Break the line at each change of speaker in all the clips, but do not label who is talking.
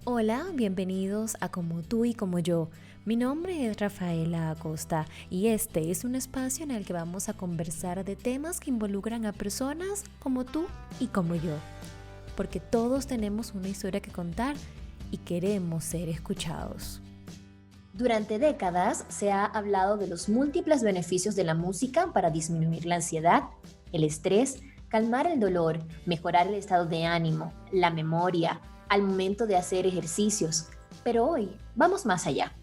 Hola, bienvenidos a Como tú y como yo. Mi nombre es Rafaela Acosta y este es un espacio en el que vamos a conversar de temas que involucran a personas como tú y como yo. Porque todos tenemos una historia que contar y queremos ser escuchados. Durante décadas se ha hablado de los múltiples beneficios de la música para disminuir la ansiedad, el estrés, calmar el dolor, mejorar el estado de ánimo, la memoria, al momento de hacer ejercicios. Pero hoy vamos más allá.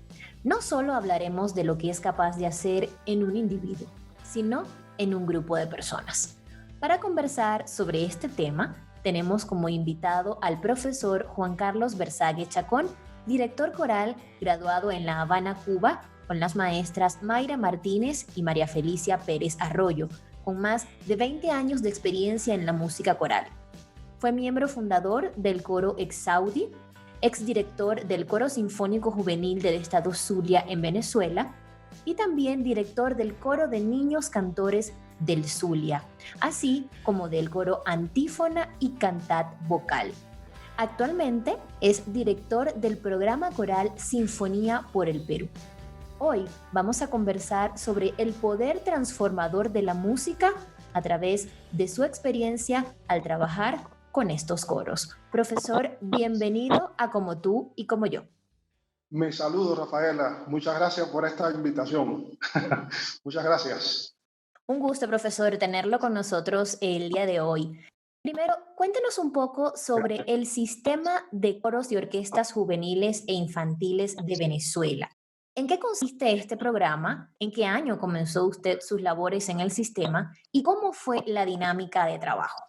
No solo hablaremos de lo que es capaz de hacer en un individuo, sino en un grupo de personas. Para conversar sobre este tema, tenemos como invitado al profesor Juan Carlos Versague Chacón, director coral graduado en La Habana, Cuba, con las maestras Mayra Martínez y María Felicia Pérez Arroyo, con más de 20 años de experiencia en la música coral. Fue miembro fundador del coro Exaudi, exdirector del Coro Sinfónico Juvenil del Estado Zulia en Venezuela y también director del Coro de Niños Cantores del Zulia, así como del Coro Antífona y Cantat Vocal. Actualmente es director del programa coral Sinfonía por el Perú. Hoy vamos a conversar sobre el poder transformador de la música a través de su experiencia al trabajar con estos coros. Profesor, bienvenido a Como tú y como yo.
Me saludo, Rafaela. Muchas gracias por esta invitación. Muchas gracias.
Un gusto, profesor, tenerlo con nosotros el día de hoy. Primero, cuéntenos un poco sobre el sistema de coros y orquestas juveniles e infantiles de Venezuela. ¿En qué consiste este programa? ¿En qué año comenzó usted sus labores en el sistema? ¿Y cómo fue la dinámica de trabajo?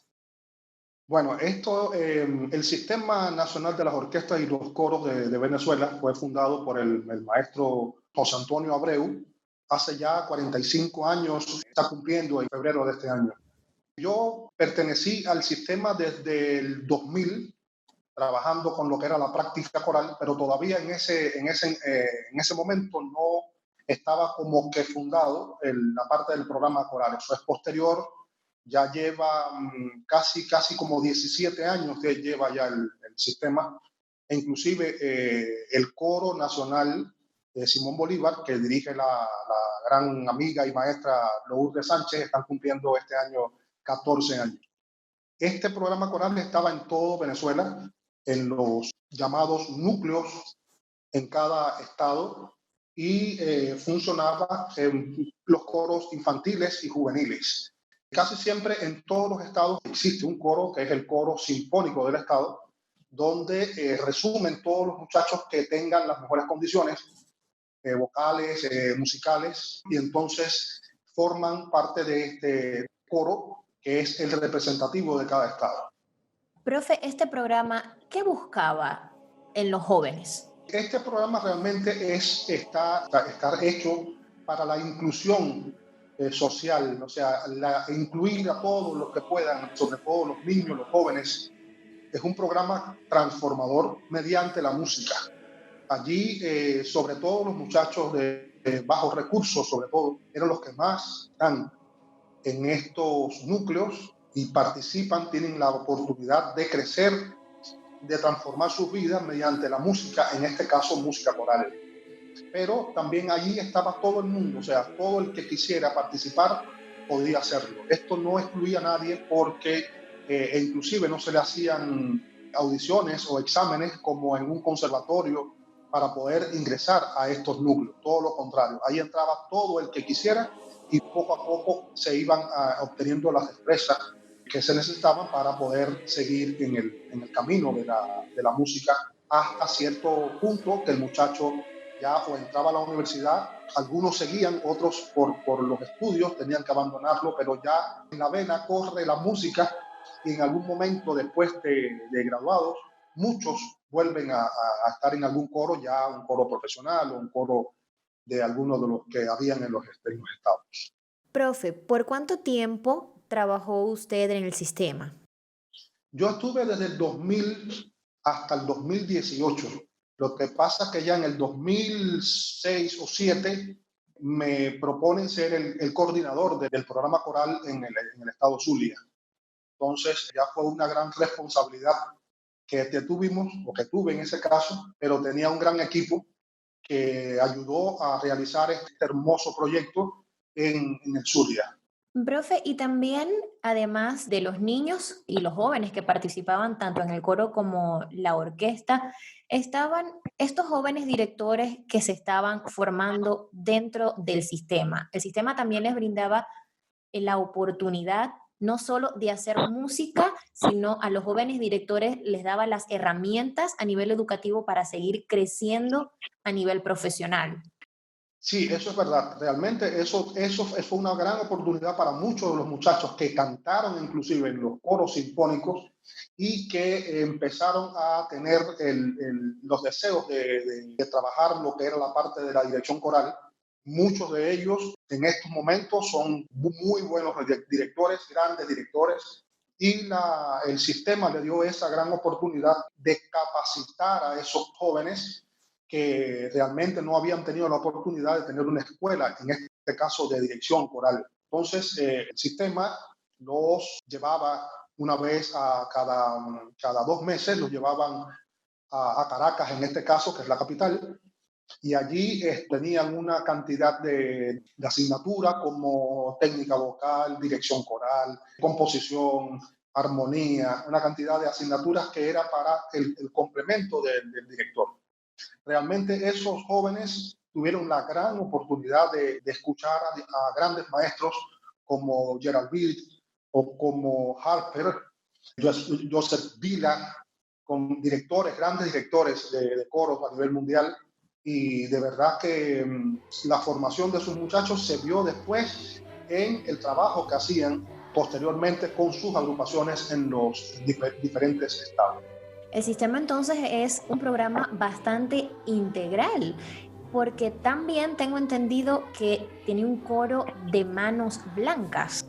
Bueno, el Sistema Nacional de las Orquestas y los Coros de Venezuela fue fundado por el maestro José Antonio Abreu hace ya 45 años, está cumpliendo en febrero de este año. Yo pertenecí al sistema desde el 2000, trabajando con lo que era la práctica coral, pero todavía en ese momento no estaba como que fundado la parte del programa coral. Eso es posterior, ya lleva casi como 17 años que lleva ya el sistema, e inclusive el Coro Nacional de Simón Bolívar, que dirige la gran amiga y maestra Lourdes Sánchez, están cumpliendo este año 14 años. Este programa coral estaba en todo Venezuela, en los llamados núcleos en cada estado, y funcionaba en los coros infantiles y juveniles. Casi siempre en todos los estados existe un coro que es el coro sinfónico del estado, donde resumen todos los muchachos que tengan las mejores condiciones vocales, musicales, y entonces forman parte de este coro que es el representativo de cada estado.
Profe, este programa, ¿qué buscaba en los jóvenes?
Este programa realmente está hecho para la inclusión social, o sea, incluir a todos los que puedan, sobre todo los niños, los jóvenes. Es un programa transformador mediante la música. Allí, sobre todo los muchachos de bajos recursos, sobre todo, eran los que más están en estos núcleos y participan, tienen la oportunidad de crecer, de transformar sus vidas mediante la música, en este caso música coral. Pero también allí estaba todo el mundo, o sea, todo el que quisiera participar podía hacerlo. Esto no excluía a nadie porque inclusive no se le hacían audiciones o exámenes como en un conservatorio para poder ingresar a estos núcleos, todo lo contrario, ahí entraba todo el que quisiera y poco a poco se iban obteniendo las destrezas que se necesitaban para poder seguir en el camino de la música hasta cierto punto que el muchacho ya o entraba a la universidad, algunos seguían, otros por los estudios tenían que abandonarlo, pero ya en la vena corre la música y en algún momento después de graduados, muchos vuelven a estar en algún coro, ya un coro profesional o un coro de algunos de los que habían en los estados.
Profe, ¿por cuánto tiempo trabajó usted en el sistema?
Yo estuve desde el 2000 hasta el 2018. Lo que pasa es que ya en el 2006 o 2007 me proponen ser el coordinador del programa coral en el estado Zulia. Entonces ya fue una gran responsabilidad que tuvimos o que tuve en ese caso, pero tenía un gran equipo que ayudó a realizar este hermoso proyecto en el Zulia.
Profe, y también, además de los niños y los jóvenes que participaban tanto en el coro como la orquesta, estaban estos jóvenes directores que se estaban formando dentro del sistema. El sistema también les brindaba la oportunidad no solo de hacer música, sino a los jóvenes directores les daba las herramientas a nivel educativo para seguir creciendo a nivel profesional.
Sí, eso es verdad. Realmente eso fue una gran oportunidad para muchos de los muchachos que cantaron inclusive en los coros sinfónicos y que empezaron a tener los deseos de trabajar lo que era la parte de la dirección coral. Muchos de ellos en estos momentos son muy buenos directores, grandes directores, y el sistema le dio esa gran oportunidad de capacitar a esos jóvenes que realmente no habían tenido la oportunidad de tener una escuela, en este caso de dirección coral. Entonces, el sistema los llevaba una vez cada 2 meses, los llevaban a Caracas, en este caso, que es la capital, y allí tenían una cantidad de asignaturas como técnica vocal, dirección coral, composición, armonía, una cantidad de asignaturas que era para el complemento del director. Realmente esos jóvenes tuvieron la gran oportunidad de escuchar a grandes maestros como Gerald Bild o como Harper, Joseph Villa, con grandes directores de coros a nivel mundial. Y de verdad que la formación de sus muchachos se vio después en el trabajo que hacían posteriormente con sus agrupaciones en los diferentes estados.
El sistema entonces es un programa bastante integral, porque también tengo entendido que tiene un coro de manos blancas.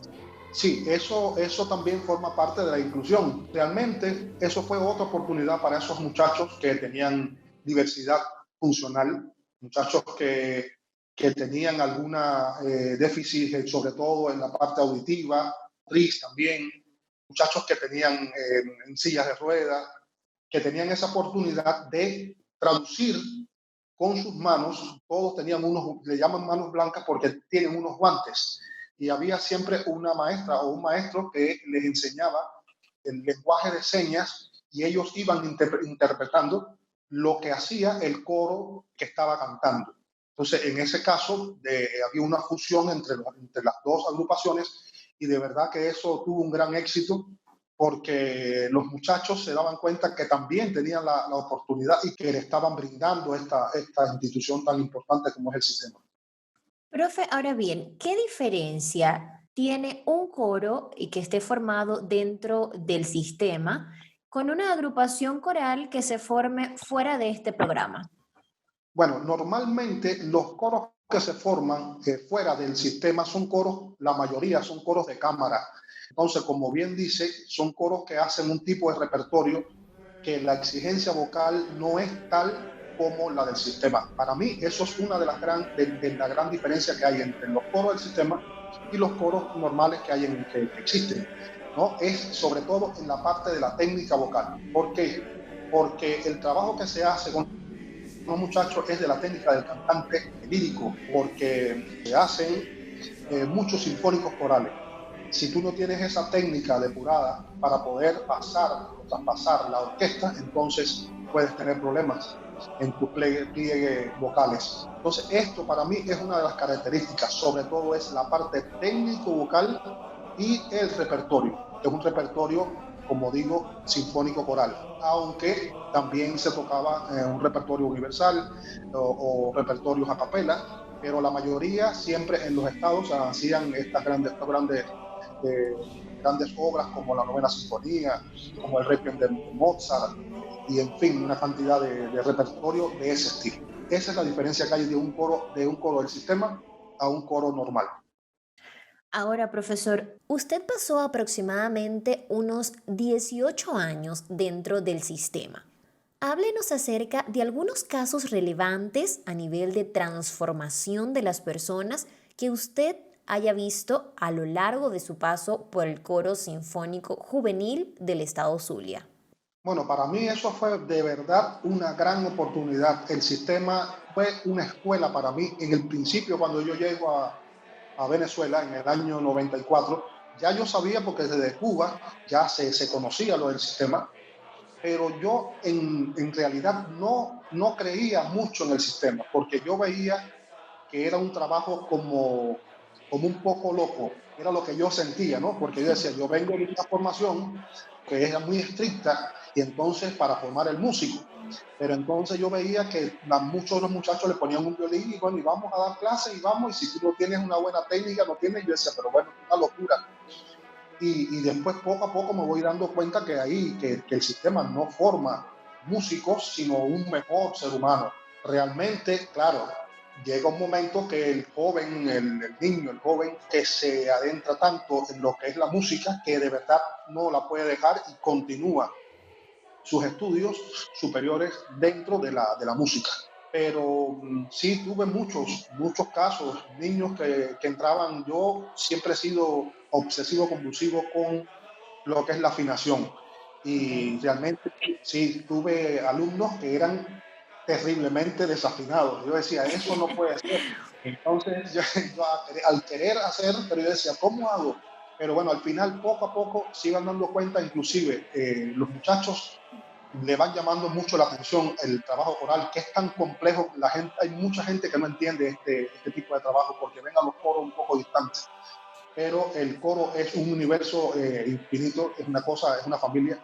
Sí, eso también forma parte de la inclusión. Realmente eso fue otra oportunidad para esos muchachos que tenían diversidad funcional, muchachos que tenían alguna déficit, sobre todo en la parte auditiva, RIS también, muchachos que tenían en sillas de ruedas, que tenían esa oportunidad de traducir con sus manos. Todos tenían le llaman manos blancas porque tienen unos guantes, y había siempre una maestra o un maestro que les enseñaba el lenguaje de señas y ellos iban interpretando lo que hacía el coro que estaba cantando. Entonces, en ese caso, había una fusión entre las dos agrupaciones, y de verdad que eso tuvo un gran éxito porque los muchachos se daban cuenta que también tenían la oportunidad y que le estaban brindando esta institución tan importante como es el sistema.
Profe, ahora bien, ¿qué diferencia tiene un coro y que esté formado dentro del sistema con una agrupación coral que se forme fuera de este programa?
Bueno, normalmente los coros que se forman fuera del sistema son coros, la mayoría son coros de cámara. Entonces, como bien dice, son coros que hacen un tipo de repertorio que la exigencia vocal no es tal como la del sistema. Para mí, eso es una de la gran diferencia que hay entre los coros del sistema y los coros normales que existen, ¿no? Es sobre todo en la parte de la técnica vocal. ¿Por qué? Porque el trabajo que se hace con los muchachos es de la técnica del cantante lírico, porque se hacen muchos sinfónicos corales. Si tú no tienes esa técnica depurada para poder pasar o traspasar la orquesta, entonces puedes tener problemas en tus pliegues vocales. Entonces, esto para mí es una de las características, sobre todo es la parte técnico-vocal y el repertorio, que es un repertorio, como digo, sinfónico coral, aunque también se tocaba un repertorio universal o repertorios a capela, pero la mayoría siempre en los estados hacían grandes obras como la Novena Sinfonía, como el Requiem de Mozart, y en fin, una cantidad de repertorio de ese estilo. Esa es la diferencia que hay de un coro del sistema a un coro normal.
Ahora, profesor, usted pasó aproximadamente unos 18 años dentro del sistema. Háblenos acerca de algunos casos relevantes a nivel de transformación de las personas que usted haya visto a lo largo de su paso por el coro sinfónico juvenil del estado Zulia.
Bueno, para mí eso fue de verdad una gran oportunidad. El sistema fue una escuela para mí. En el principio, cuando yo llego a Venezuela en el año 94, ya yo sabía porque desde Cuba ya se conocía lo del sistema, pero yo en realidad no creía mucho en el sistema, porque yo veía que era un trabajo como un poco loco, era lo que yo sentía, ¿no? Porque yo decía, yo vengo de una formación que era muy estricta y entonces para formar el músico, pero entonces yo veía que muchos de los muchachos le ponían un violín y bueno, y vamos a dar clases y vamos, y si tú no tienes una buena técnica, no tienes, yo decía, pero bueno, es una locura. Y después poco a poco me voy dando cuenta que ahí, que el sistema no forma músicos, sino un mejor ser humano. Realmente, claro, llega un momento que el joven, el niño, el joven, que se adentra tanto en lo que es la música, que de verdad no la puede dejar y continúa sus estudios superiores dentro de la música. Pero sí tuve muchos casos, niños que entraban, yo siempre he sido obsesivo compulsivo con lo que es la afinación.
Ok.
Y realmente sí tuve alumnos que eran terriblemente desafinados. Yo decía, eso no puede ser. Entonces yo al querer hacer, pero yo decía, ¿cómo hago? Pero bueno, al final, poco a poco, se iban dando cuenta, inclusive los muchachos le van llamando mucho la atención el trabajo coral, que es tan complejo. La gente, hay mucha gente que no entiende este tipo de trabajo porque ven a los coros un poco distantes, pero el coro es un universo infinito, es una cosa, es una familia.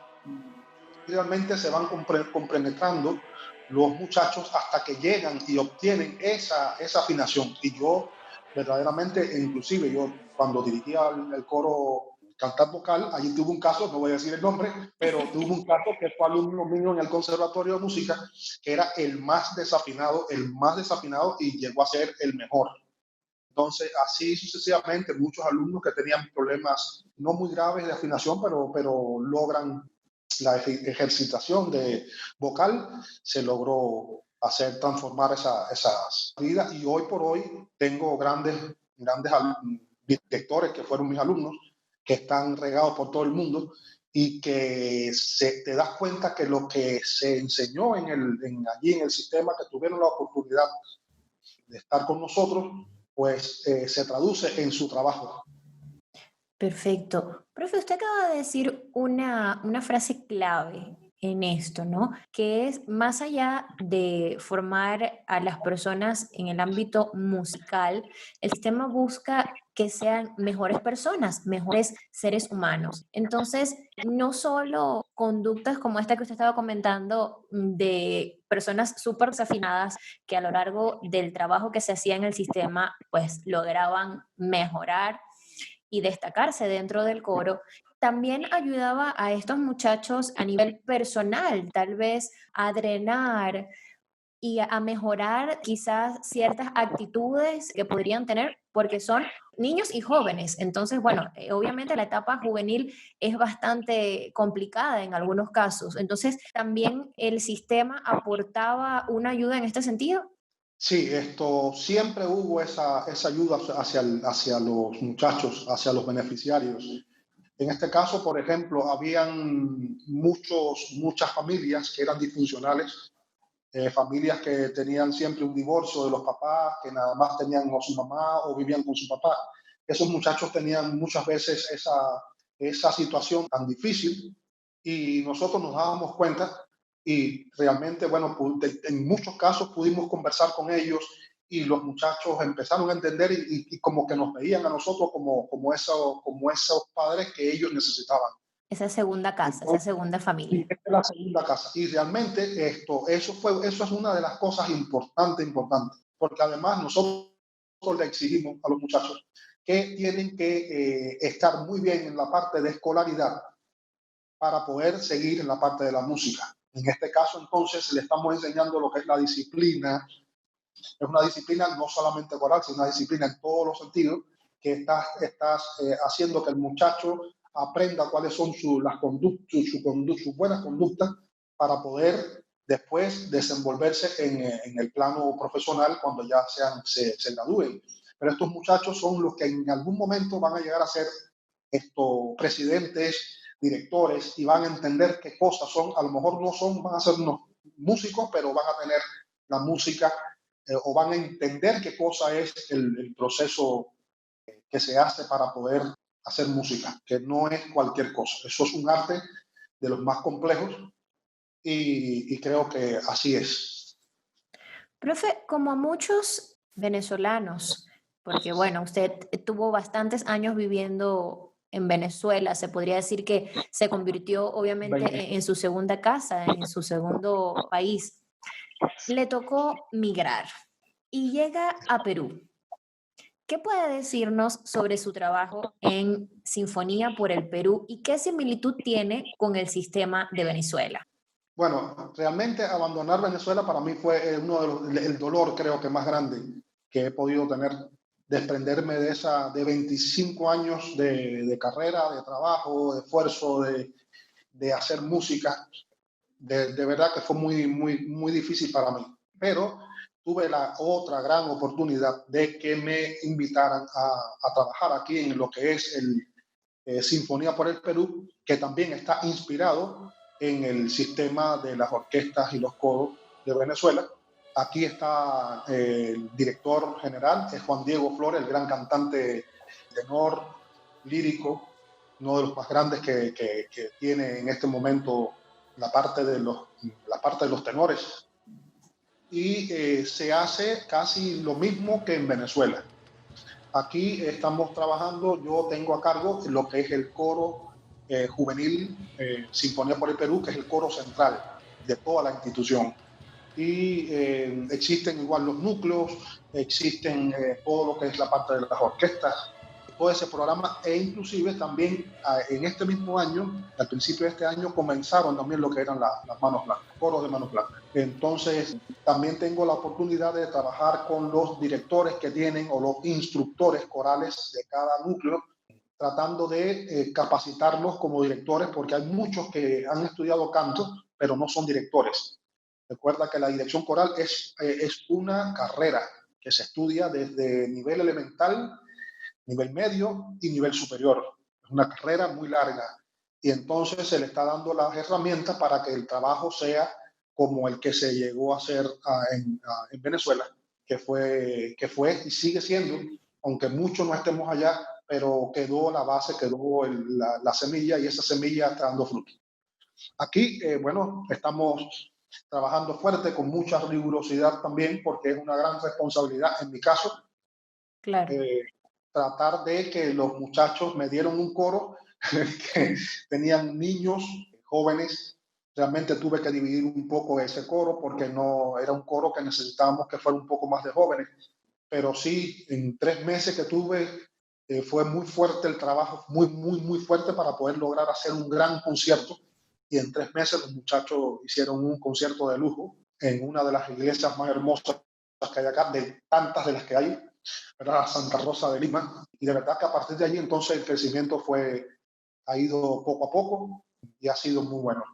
Y realmente se van compenetrando los muchachos hasta que llegan y obtienen esa afinación. Y yo, verdaderamente, inclusive yo cuando dirigía el coro cantar vocal, allí tuve un caso, no voy a decir el nombre, pero tuve un caso que fue alumno mío en el Conservatorio de Música, que era el más desafinado y llegó a ser el mejor. Entonces, así sucesivamente, muchos alumnos que tenían problemas no muy graves de afinación, pero logran la ejercitación de vocal, se logró hacer transformar esas vidas y hoy por hoy tengo grandes directores que fueron mis alumnos, que están regados por todo el mundo y que te das cuenta que lo que se enseñó allí en el sistema, que tuvieron la oportunidad de estar con nosotros, pues se traduce en su trabajo.
Perfecto. Profe, usted acaba de decir una frase clave en esto, ¿no? Que es más allá de formar a las personas en el ámbito musical, el sistema busca que sean mejores personas, mejores seres humanos. Entonces, no solo conductas como esta que usted estaba comentando de personas súper desafinadas que a lo largo del trabajo que se hacía en el sistema, pues lograban mejorar y destacarse dentro del coro, también ayudaba a estos muchachos a nivel personal, tal vez a drenar y a mejorar quizás ciertas actitudes que podrían tener porque son niños y jóvenes. Entonces, bueno, obviamente la etapa juvenil es bastante complicada en algunos casos. Entonces, también el sistema aportaba una ayuda en este sentido.
Sí, esto siempre hubo esa ayuda hacia los muchachos, hacia los beneficiarios. En este caso, por ejemplo, habían muchas familias que eran disfuncionales, familias que tenían siempre un divorcio de los papás, que nada más tenían a su mamá o vivían con su papá. Esos muchachos tenían muchas veces esa situación tan difícil y nosotros nos dábamos cuenta y realmente, bueno, en muchos casos pudimos conversar con ellos y los muchachos empezaron a entender y como que nos veían a nosotros como esos padres que ellos necesitaban.
Esa segunda casa, esa
Entonces,
segunda
y
familia.
esta es la segunda casa. Y realmente eso es una de las cosas importantes, porque además nosotros le exigimos a los muchachos que tienen que estar muy bien en la parte de escolaridad para poder seguir en la parte de la música. En este caso, entonces, le estamos enseñando lo que es la disciplina. Es una disciplina no solamente coral, sino una disciplina en todos los sentidos, que estás haciendo que el muchacho aprenda cuáles son las conductas, sus buenas conductas para poder después desenvolverse en el plano profesional cuando ya se gradúen. Pero estos muchachos son los que en algún momento van a llegar a ser presidentes directores y van a entender qué cosas son. A lo mejor no son, van a ser unos músicos, pero van a tener la música o van a entender qué cosa es el proceso que se hace para poder hacer música, que no es cualquier cosa. Eso es un arte de los más complejos y creo que así es.
Profe, como a muchos venezolanos, porque bueno, usted tuvo bastantes años viviendo en Venezuela, se podría decir que se convirtió obviamente
20.
en su segunda casa, en su segundo país. Le tocó migrar y llega a Perú. ¿Qué puede decirnos sobre su trabajo en Sinfonía por el Perú y qué similitud tiene con el sistema de Venezuela?
Bueno, realmente abandonar Venezuela para mí fue uno de el dolor creo que más grande que he podido tener, desprenderme de esa, de 25 años de carrera, de trabajo, de esfuerzo, de hacer música. De verdad que fue muy difícil para mí. Pero tuve la otra gran oportunidad de que me invitaran a trabajar aquí en lo que es el Sinfonía por el Perú, que también está inspirado en el sistema de las orquestas y los coros de Venezuela. Aquí está el director general, es Juan Diego Flores, el gran cantante tenor, lírico, uno de los más grandes que tiene en este momento la parte de los tenores. Y se hace casi lo mismo que en Venezuela. Aquí estamos trabajando, yo tengo a cargo lo que es el coro juvenil Sinfonía por el Perú, que es el coro central de toda la institución. Y existen igual los núcleos, existen todo lo que es la parte de las orquestas, todo ese programa e inclusive también en este mismo año, al principio de este año, comenzaron también lo que eran las manos blancas, coros de manos blancas. Entonces, también tengo la oportunidad de trabajar con los directores que tienen o los instructores corales de cada núcleo, tratando de capacitarlos como directores, porque hay muchos que han estudiado canto, pero no son directores. Recuerda que la dirección coral es una carrera que se estudia desde nivel elemental, nivel medio y nivel superior. Es una carrera muy larga y entonces se le está dando las herramientas para que el trabajo sea como el que se llegó a hacer en Venezuela, que fue y sigue siendo, aunque muchos no estemos allá, pero quedó la base, quedó la semilla y esa semilla está dando fruto. Aquí, bueno, estamos trabajando fuerte con mucha rigurosidad también porque es una gran responsabilidad en mi caso
Claro.
eh, tratar de que los muchachos me dieron un coro que tenían niños, jóvenes. Realmente tuve que dividir un poco ese coro porque no era un coro que necesitábamos que fuera un poco más de jóvenes. Pero sí, en 3 meses que tuve, fue muy fuerte el trabajo, muy fuerte para poder lograr hacer un gran concierto. Y en 3 meses los muchachos hicieron un concierto de lujo en una de las iglesias más hermosas que hay acá, de tantas de las que hay, era Santa Rosa de Lima, y de verdad que a partir de allí entonces el crecimiento ha ido poco a poco y ha sido muy bueno.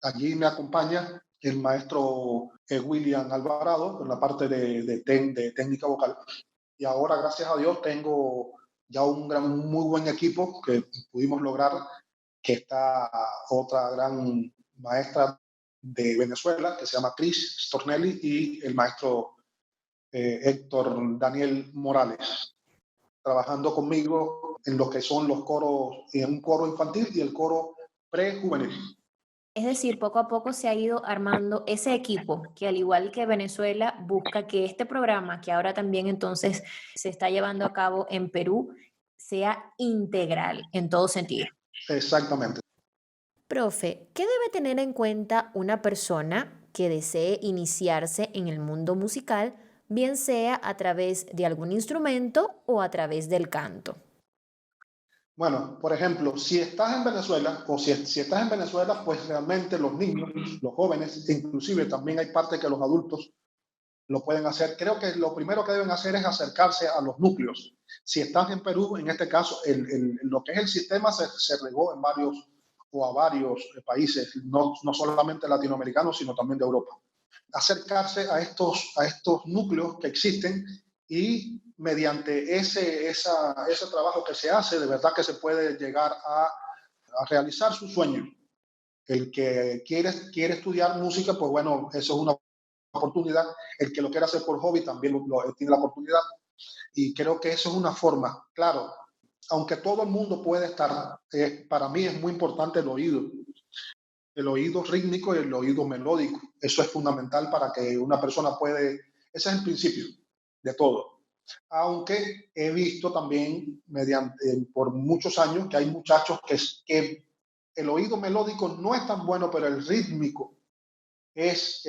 Allí me acompaña el maestro William Alvarado en la parte de técnica vocal y ahora gracias a Dios tengo ya un muy buen equipo que pudimos lograr, que está otra gran maestra de Venezuela que se llama Cris Stornelli y el maestro Héctor Daniel Morales, trabajando conmigo en lo que son los coros, en un coro infantil y el coro prejuvenil.
Es decir, poco a poco se ha ido armando ese equipo que al igual que Venezuela busca que este programa, que ahora también entonces se está llevando a cabo en Perú, sea integral en todo sentido.
Exactamente.
Profe, ¿qué debe tener en cuenta una persona que desee iniciarse en el mundo musical, bien sea a través de algún instrumento o a través del canto?
Bueno, por ejemplo, si estás en Venezuela o si estás en Venezuela, pues realmente los niños, los jóvenes, inclusive también hay parte que los adultos lo pueden hacer. Creo que lo primero que deben hacer es acercarse a los núcleos. Si estás en Perú, en este caso, lo que es el sistema se regó en varios o a varios países, no solamente latinoamericanos, sino también de Europa. Acercarse a estos núcleos que existen y mediante ese trabajo que se hace, de verdad que se puede llegar a realizar su sueño. El que quiere estudiar música, pues bueno, eso es una oportunidad. El que lo quiera hacer por hobby también tiene la oportunidad. Y creo que eso es una forma, claro, aunque todo el mundo puede estar, para mí es muy importante el oído rítmico y el oído melódico. Eso es fundamental para que una persona puede, ese es el principio de todo. Aunque he visto también por muchos años que hay muchachos que el oído melódico no es tan bueno, pero el rítmico es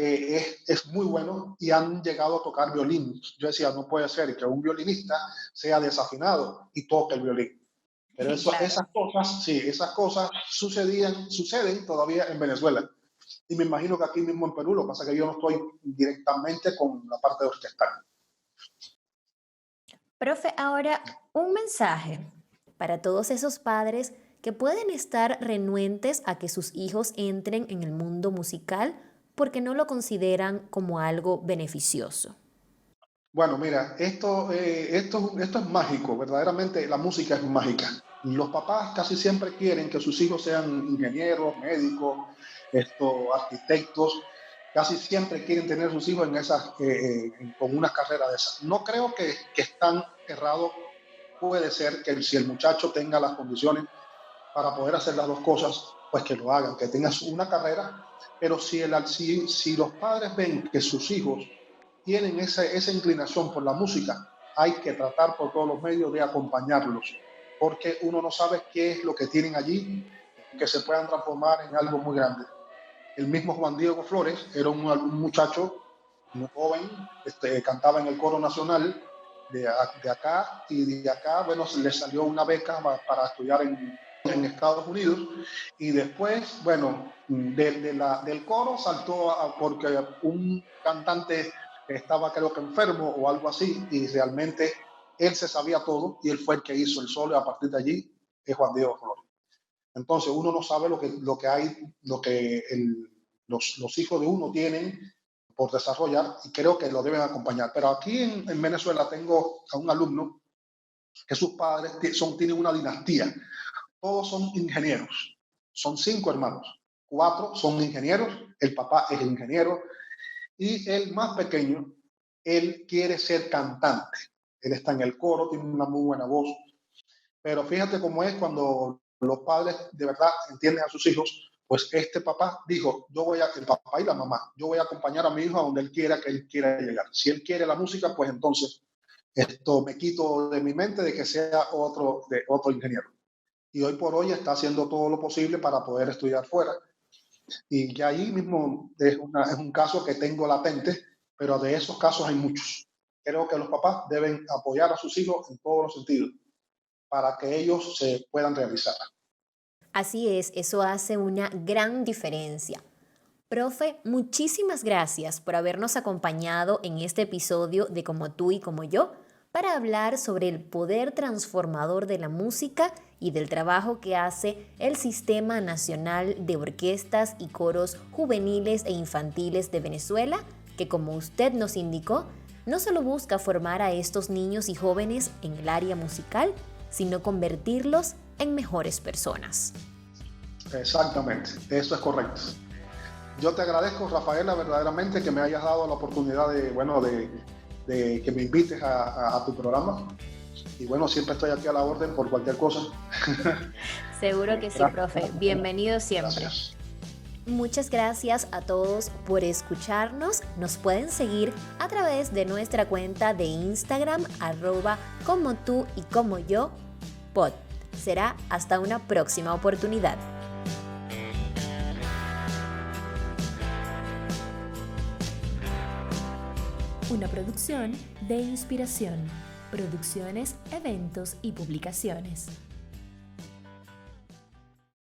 muy bueno y han llegado a tocar violín. Yo decía, no puede ser que un violinista sea desafinado y toque el violín. Pero
Claro.
esas cosas, sí, esas cosas suceden todavía en Venezuela. Y me imagino que aquí mismo en Perú, lo que pasa es que yo no estoy directamente con la parte orquestal.
Profe, ahora un mensaje para todos esos padres que pueden estar renuentes a que sus hijos entren en el mundo musical porque no lo consideran como algo beneficioso.
Bueno, mira, esto es mágico, verdaderamente la música es mágica. Los papás casi siempre quieren que sus hijos sean ingenieros, médicos, arquitectos, casi siempre quieren tener sus hijos con una carrera de esas. No creo que es tan errado, puede ser que si el muchacho tenga las condiciones para poder hacer las dos cosas, pues que lo hagan, que tengan una carrera, pero si los padres ven que sus hijos tienen esa inclinación por la música, hay que tratar por todos los medios de acompañarlos, porque uno no sabe qué es lo que tienen allí, que se puedan transformar en algo muy grande. El mismo Juan Diego Flores era un muchacho muy joven, cantaba en el coro nacional de acá, y de acá, bueno, le salió una beca para estudiar en Estados Unidos, y después, bueno, del coro saltó porque un cantante estaba creo que enfermo o algo así, y realmente él se sabía todo, y él fue el que hizo el solo, y a partir de allí es Juan Diego Flores. Entonces uno no sabe lo que hay, los hijos de uno tienen por desarrollar, y creo que lo deben acompañar. Pero aquí en Venezuela tengo a un alumno que sus padres tienen una dinastía. Todos son ingenieros. Son 5 hermanos. 4 son ingenieros. El papá es ingeniero. Y el más pequeño, él quiere ser cantante. Él está en el coro, tiene una muy buena voz. Pero fíjate cómo es cuando los padres de verdad entienden a sus hijos. Pues este papá dijo, el papá y la mamá, yo voy a acompañar a mi hijo a donde él quiera llegar. Si él quiere la música, pues entonces esto me quito de mi mente de que sea otro ingeniero. Y hoy por hoy está haciendo todo lo posible para poder estudiar fuera. Y ya ahí mismo es un caso que tengo latente, pero de esos casos hay muchos. Creo que los papás deben apoyar a sus hijos en todos los sentidos para que ellos se puedan realizar.
Así es, eso hace una gran diferencia. Profe, muchísimas gracias por habernos acompañado en este episodio de Como tú y como yo para hablar sobre el poder transformador de la música y del trabajo que hace el Sistema Nacional de Orquestas y Coros Juveniles e Infantiles de Venezuela, que como usted nos indicó, no solo busca formar a estos niños y jóvenes en el área musical, sino convertirlos en mejores personas.
Exactamente, eso es correcto. Yo te agradezco, Rafaela, verdaderamente que me hayas dado la oportunidad de que me invites a tu programa. Y bueno, siempre estoy aquí a la orden por cualquier cosa.
Seguro que sí, profe. Bienvenido siempre.
Gracias.
Muchas gracias a todos por escucharnos. Nos pueden seguir a través de nuestra cuenta de Instagram, @como tú y como yo, pod. Será hasta una próxima oportunidad. Una producción de Inspiración. Producciones, eventos y publicaciones.